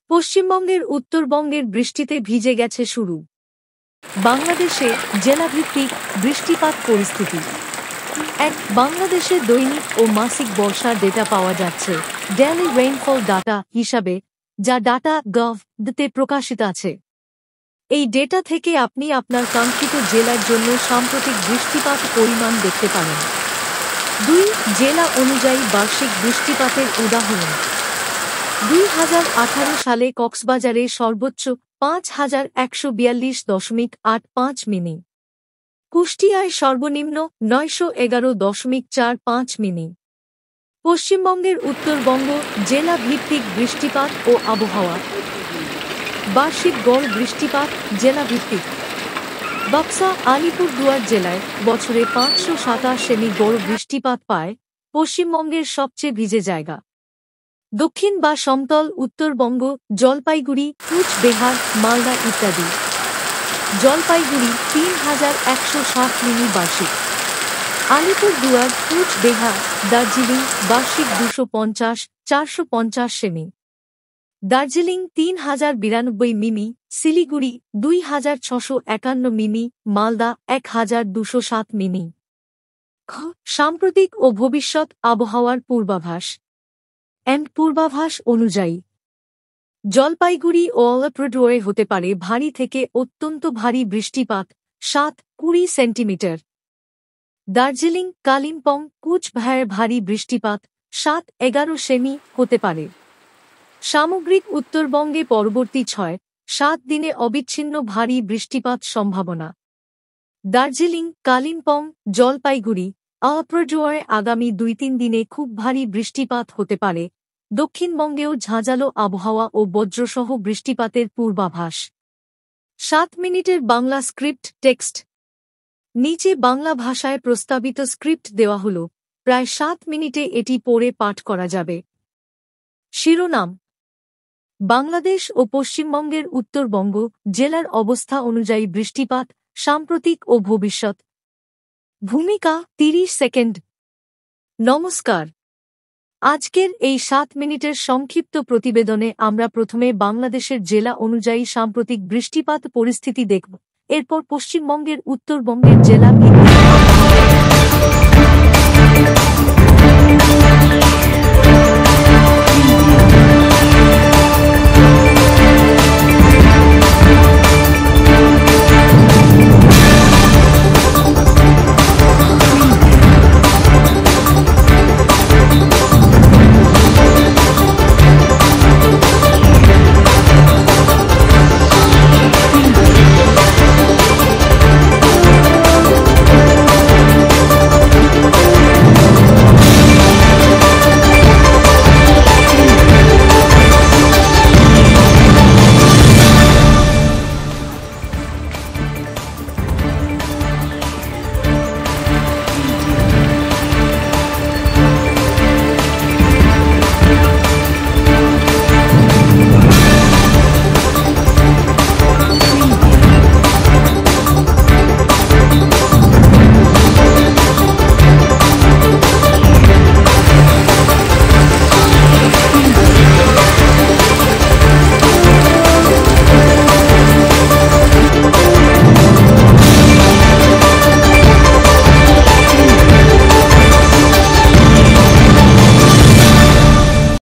পশ্চিমবঙ্গের উত্তরবঙ্গের বৃষ্টিতে ভিজে গেছে শুরু বাংলাদেশে জেলাভিত্তিক বৃষ্টিপাত পরিস্থিতি। বাংলাদেশে দৈনিক ও মাসিক বর্ষার ডেটা পাওয়া যাচ্ছে ডেইলি রেইনফল ডাটা হিসাবে, যা ডাটা.gov.তে প্রকাশিত আছে। এই ডেটা থেকে আপনি আপনার কাঙ্ক্ষিত জেলার জন্য সাম্প্রতিক বৃষ্টিপাত পরিমাণ দেখতে পারেন। 2 জেলা অনুযায়ী বার্ষিক বৃষ্টিপাতের উদাহরণ: 2018 সালে কক্সবাজারে সর্বোচ্চ 5142.85 মিমি, কুষ্টিয়ায় সর্বনিম্ন 911.45 মিমি। পশ্চিমবঙ্গের উত্তরবঙ্গ জেলা ভিত্তিক বৃষ্টিপাত ও আবহাওয়া। বার্ষিক গড় বৃষ্টিপাত জেলা ভিত্তিক: বাক্সা, আলিপুরদুয়ার জেলায় বছরে 527 সেমি গড় বৃষ্টিপাত পায়, পশ্চিমবঙ্গের সবচেয়ে ভিজে জায়গা। দক্ষিণ বা সমতল উত্তরবঙ্গ, জলপাইগুড়ি, কুচবিহার, মালদা ইত্যাদি। জলপাইগুড়ি 3160 মিমি বার্ষিক। আলিপুরদুয়ার, কুচবিহার, দার্জিলিং বার্ষিক 250-450 সেমি। দার্জিলিং 3092 মিমি, শিলিগুড়ি 2651 মিমি, মালদা 1207 মিমি। সাম্প্রতিক ও ভবিষ্যৎ আবহাওয়ার পূর্বাভাস। পূর্বাভাস অনুযায়ী জলপাইগুড়ি ও আলিপুরদুয়ারে হতে পারে ভারী থেকে অত্যন্ত ভারী বৃষ্টিপাত 7-20 সেন্টিমিটার। দার্জিলিং, কালিম্পং, কুচবিহারে ভারী বৃষ্টিপাত 7-11 সেমি হতে পারে। সামগ্রিক উত্তরবঙ্গে পরবর্তী 6-7 দিনে অবিচ্ছিন্ন ভারী বৃষ্টিপাত সম্ভাবনা। দার্জিলিং, কালিম্পং, জলপাইগুড়ি, আলিপুরদুয়ারে আগামী 2-3 দিনে খুব ভারী বৃষ্টিপাত হতে পারে। দক্ষিণবঙ্গেও ঝাঁঝালো আবহাওয়া ও বজ্রসহ বৃষ্টিপাতের পূর্বাভাস। 7 মিনিটের বাংলা স্ক্রিপ্ট টেক্সট। নিচে বাংলা ভাষায় প্রস্তাবিত স্ক্রিপ্ট দেওয়া হল, প্রায় 7 মিনিটে এটি পড়ে পাঠ করা যাবে। শিরোনাম: বাংলাদেশ ও পশ্চিমবঙ্গের উত্তরবঙ্গ জেলার অবস্থা অনুযায়ী বৃষ্টিপাত সাম্প্রতিক ও ভবিষ্যৎ। ভূমিকা 30 সেকেন্ড। নমস্কার। আজকের এই 7 মিনিটের সংক্ষিপ্ত প্রতিবেদনে আমরা প্রথমে বাংলাদেশের জেলা অনুযায়ী সাম্প্রতিক বৃষ্টিপাত পরিস্থিতি দেখব, এরপর পশ্চিমবঙ্গের উত্তরবঙ্গের জেলা ভিত্তিক